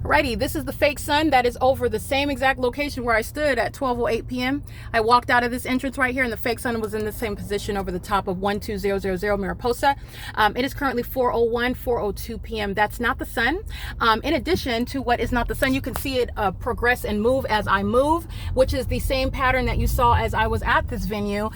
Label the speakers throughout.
Speaker 1: Alrighty, this is the fake sun that is over the same exact location where I stood at 12:08 p.m. I walked out of this entrance right here, and the fake sun was in the same position over the top of 12000 Mariposa. It is currently 4:02 p.m. That's not the sun. In addition to what is not the sun, you can see it progress and move as I move, which is the same pattern that you saw as I was at this venue.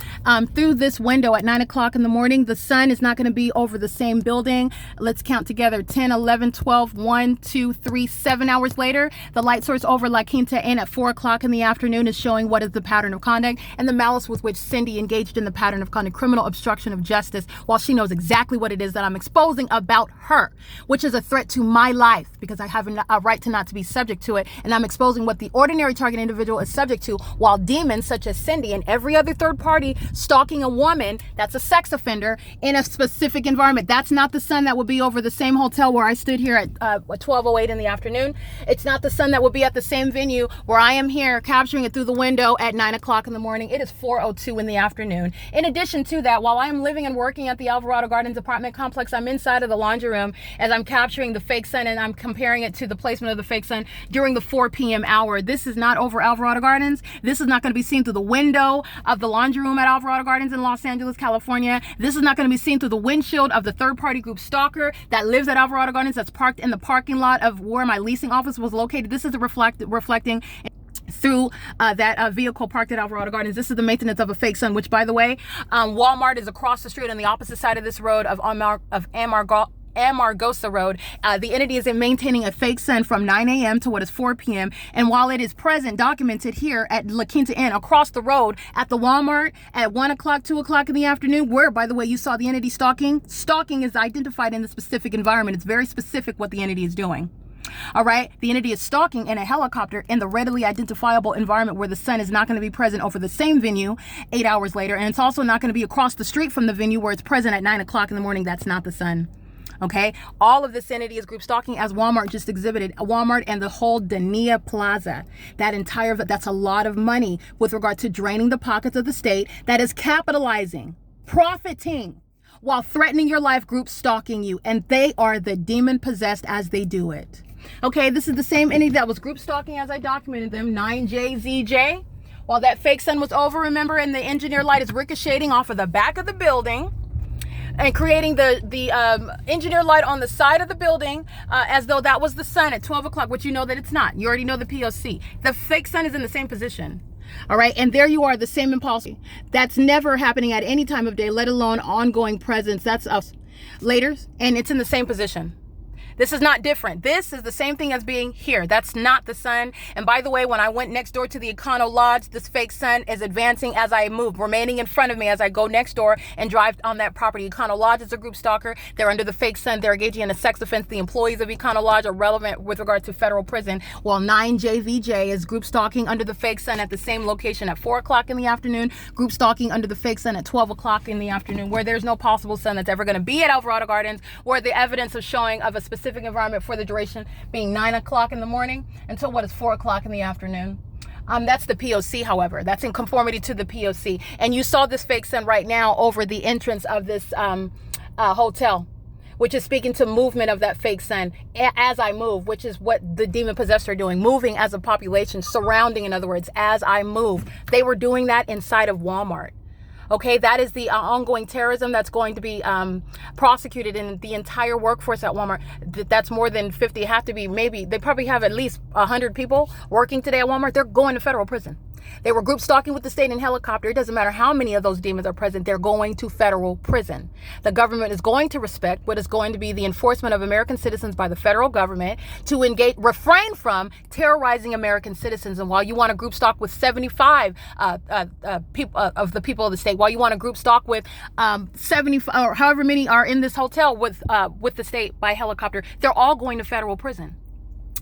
Speaker 1: Through this window at 9 o'clock in the morning, the sun is not going to be over the same building. Let's count together: 10, 11, 12, 1, 2, 3, 7 hours later. The light source over La Quinta Inn at 4 o'clock in the afternoon is showing what is the pattern of conduct and the malice with which Cindy engaged in the pattern of conduct: criminal obstruction of justice, while she knows exactly what it is that I'm exposing about her, which is a threat to my life because I have a right to not to be subject to it. And I'm exposing what the ordinary target individual is subject to, while demons such as Cindy and every other third party stalking a woman that's a sex offender in a specific environment. That's not the sun that would be over the same hotel where I stood here at 12:08 in the afternoon. It's not the sun that will be at the same venue where I am here capturing it through the window at 9 o'clock in the morning. It is 4:02 in the afternoon. In addition to that, while I am living and working at the Alvarado Gardens apartment complex, I'm inside of the laundry room as I'm capturing the fake sun, and I'm comparing it to the placement of the fake sun during the 4 p.m. hour. This is not over Alvarado Gardens. This is not going to be seen through the window of the laundry room at Alvarado Gardens in Los Angeles, California. This is not going to be seen through the windshield of the third-party group stalker that lives at Alvarado Gardens, that's parked in the parking lot of where my leasing office was located. This is reflecting through that vehicle parked at Alvarado Gardens. This is the maintenance of a fake sun, which, by the way, Walmart is across the street on the opposite side of this road of Amargosa Road. The entity is maintaining a fake sun from 9 a.m. to what is 4 p.m. And while it is present, documented here at La Quinta Inn across the road at the Walmart at 1 o'clock, 2 o'clock in the afternoon, where, by the way, you saw the entity stalking. Stalking is identified in the specific environment. It's very specific what the entity is doing. All right, the entity is stalking in a helicopter in the readily identifiable environment where the sun is not going to be present over the same venue 8 hours later. And it's also not going to be across the street from the venue where it's present at 9 o'clock in the morning. That's not the sun. Okay, all of this entity is group stalking, as Walmart just exhibited. Walmart and the whole Dania Plaza, that's a lot of money with regard to draining the pockets of the state that is capitalizing, profiting, while threatening your life, group stalking you. And they are the demon possessed as they do it. Okay, this is the same entity that was group stalking as I documented them, 9JZJ. While that fake sun was over, remember, and the engineer light is ricocheting off of the back of the building and creating the engineer light on the side of the building as though that was the sun at 12 o'clock, which you know that it's not. You already know the P.O.C. The fake sun is in the same position. All right, and there you are, the same impulse. That's never happening at any time of day, let alone ongoing presence. That's us later, and it's in the same position. This is not different. This is the same thing as being here. That's not the sun. And by the way, when I went next door to the Econo Lodge, this fake sun is advancing as I move, remaining in front of me as I go next door and drive on that property. Econo Lodge is a group stalker. They're under the fake sun. They're engaging in a sex offense. The employees of Econo Lodge are relevant with regard to federal prison, while 9JVJ is group stalking under the fake sun at the same location at 4 o'clock in the afternoon, group stalking under the fake sun at 12 o'clock in the afternoon, where there's no possible sun that's ever going to be at Alvarado Gardens, where the evidence of showing of a specific environment for the duration being 9 o'clock in the morning until what is 4 o'clock in the afternoon. That's the P.O.C., however. That's in conformity to the P.O.C. And you saw this fake sun right now over the entrance of this hotel, which is speaking to movement of that fake sun as I move, which is what the demon possessed are doing, moving as a population, surrounding, in other words, as I move. They were doing that inside of Walmart. Okay, that is the ongoing terrorism that's going to be prosecuted in the entire workforce at Walmart. That's more than 50. Have to be, maybe they probably have at least 100 people working today at Walmart. They're going to federal prison. They were group stalking with the state in helicopter. It doesn't matter how many of those demons are present. They're going to federal prison. The government is going to respect what is going to be the enforcement of American citizens by the federal government to refrain from terrorizing American citizens. And while you want to group stalk with 75 people of the people of the state, while you want to group stalk with 75 or however many are in this hotel with the state by helicopter, they're all going to federal prison.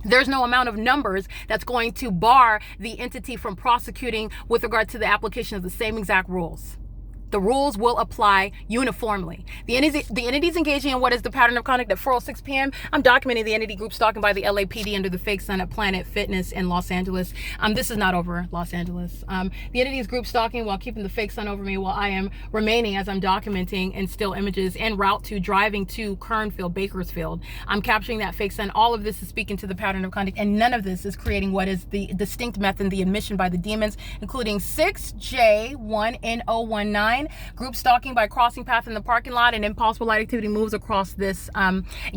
Speaker 1: There's no amount of numbers that's going to bar the entity from prosecuting with regard to the application of the same exact rules. The rules will apply uniformly. The entities engaging in what is the pattern of conduct at 4:06 p.m. I'm documenting the entity group stalking by the LAPD under the fake sun at Planet Fitness in Los Angeles. This is not over Los Angeles. The entities group stalking while keeping the fake sun over me while I am remaining as I'm documenting in still images en route to driving to Kernfield, Bakersfield. I'm capturing that fake sun. All of this is speaking to the pattern of conduct, and none of this is creating what is the distinct method, the admission by the demons, including 6J1N019. Group stalking by crossing path in the parking lot, and impossible light activity moves across this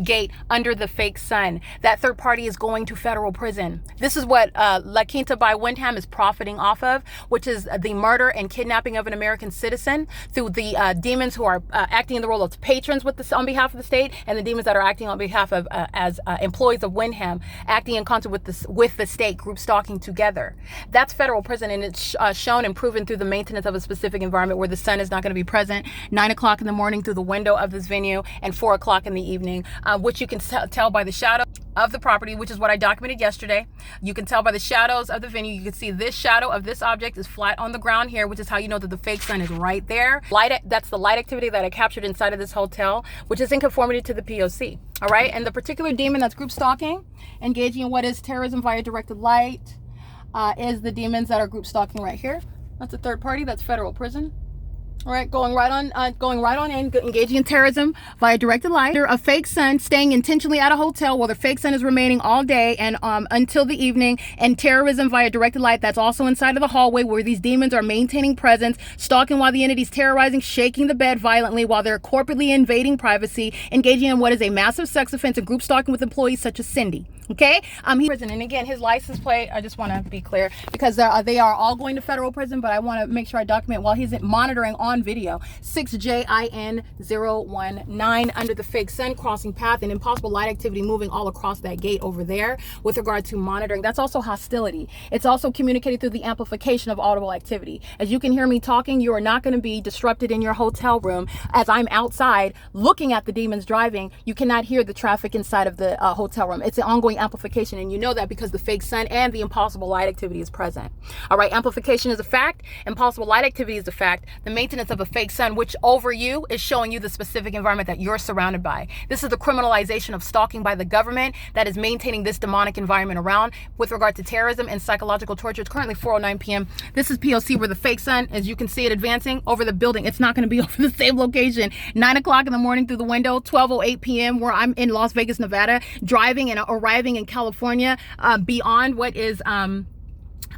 Speaker 1: gate under the fake sun. That third party is going to federal prison. This is what La Quinta by WYNDHAM is profiting off of, which is the murder and kidnapping of an American citizen through the demons who are acting in the role of patrons with this on behalf of the state, and the demons that are acting on behalf of as employees of WYNDHAM, acting in concert with the state, group stalking together. That's federal prison, and it's shown and proven through the maintenance of a specific environment where the sun is not going to be present 9 o'clock in the morning through the window of this venue and 4 o'clock in the evening, which you can tell by the shadow of the property, which is what I documented yesterday. You can tell by the shadows of the venue. You can see this shadow of this object is flat on the ground here, which is how you know that the fake sun is right there. That's the light activity that I captured inside of this hotel, which is in conformity to the P.O.C. All right, and the particular demon that's group stalking, engaging in what is terrorism via directed light, is the demons that are group stalking right here. That's a third party. That's federal prison. All right, going right on in, engaging in terrorism via directed light. A fake sun, staying intentionally at a hotel while the fake sun is remaining all day and until the evening, and terrorism via directed light. That's also inside of the hallway where these demons are maintaining presence, stalking while the entity's terrorizing, shaking the bed violently while they're corporately invading privacy, engaging in what is a massive sex offense and group stalking with employees such as Cindy. Okay, he's prison, and again, his license plate, I just want to be clear, because they are all going to federal prison, but I want to make sure I document while he's monitoring on video 6JIN019 under the fake sun, crossing path, and impossible light activity moving all across that gate over there with regard to monitoring. That's also hostility. It's also communicated through the amplification of audible activity. As you can hear me talking, you are not going to be disrupted in your hotel room. As I'm outside looking at the demons driving, you cannot hear the traffic inside of the hotel room. It's an ongoing amplification, and you know that because the fake sun and the impossible light activity is present. All right, amplification is a fact, impossible light activity is a fact. The maintenance of a fake sun, which over you is showing you the specific environment that you're surrounded by. This is the criminalization of stalking by the government that is maintaining this demonic environment around with regard to terrorism and psychological torture. It's currently 4:09 p.m. This is P.O.C. where the fake sun, as you can see it advancing over the building. It's not going to be over the same location. 9 o'clock in the morning through the window, 12:08 p.m. where I'm in Las Vegas, Nevada, driving and arriving in California, beyond what is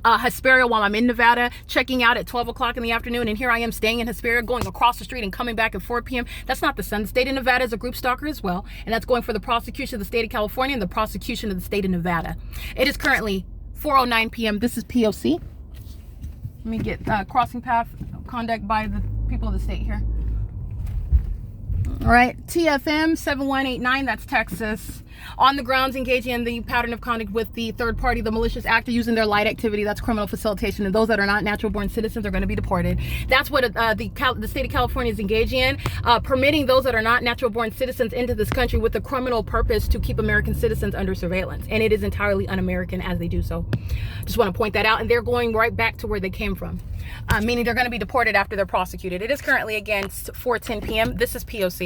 Speaker 1: Hesperia while I'm in Nevada, checking out at 12 o'clock in the afternoon, and here I am staying in Hesperia, going across the street and coming back at 4 p.m. That's not the sun. The state of Nevada is a group stalker as well, and that's going for the prosecution of the state of California and the prosecution of the state of Nevada. It is currently 4:09 p.m. This is P.O.C. Let me get crossing path conduct by the people of the state here. All right, TFM 7189, that's Texas. On the grounds, engaging in the pattern of conduct with the third party, the malicious actor using their light activity, that's criminal facilitation, and those that are not natural born citizens are going to be deported. That's what the state of California is engaging in, permitting those that are not natural born citizens into this country with the criminal purpose to keep American citizens under surveillance, and it is entirely un-American as they do so. Just want to point that out, and they're going right back to where they came from, meaning they're going to be deported after they're prosecuted. It is currently, again, 4:10 p.m. This is P.O.C.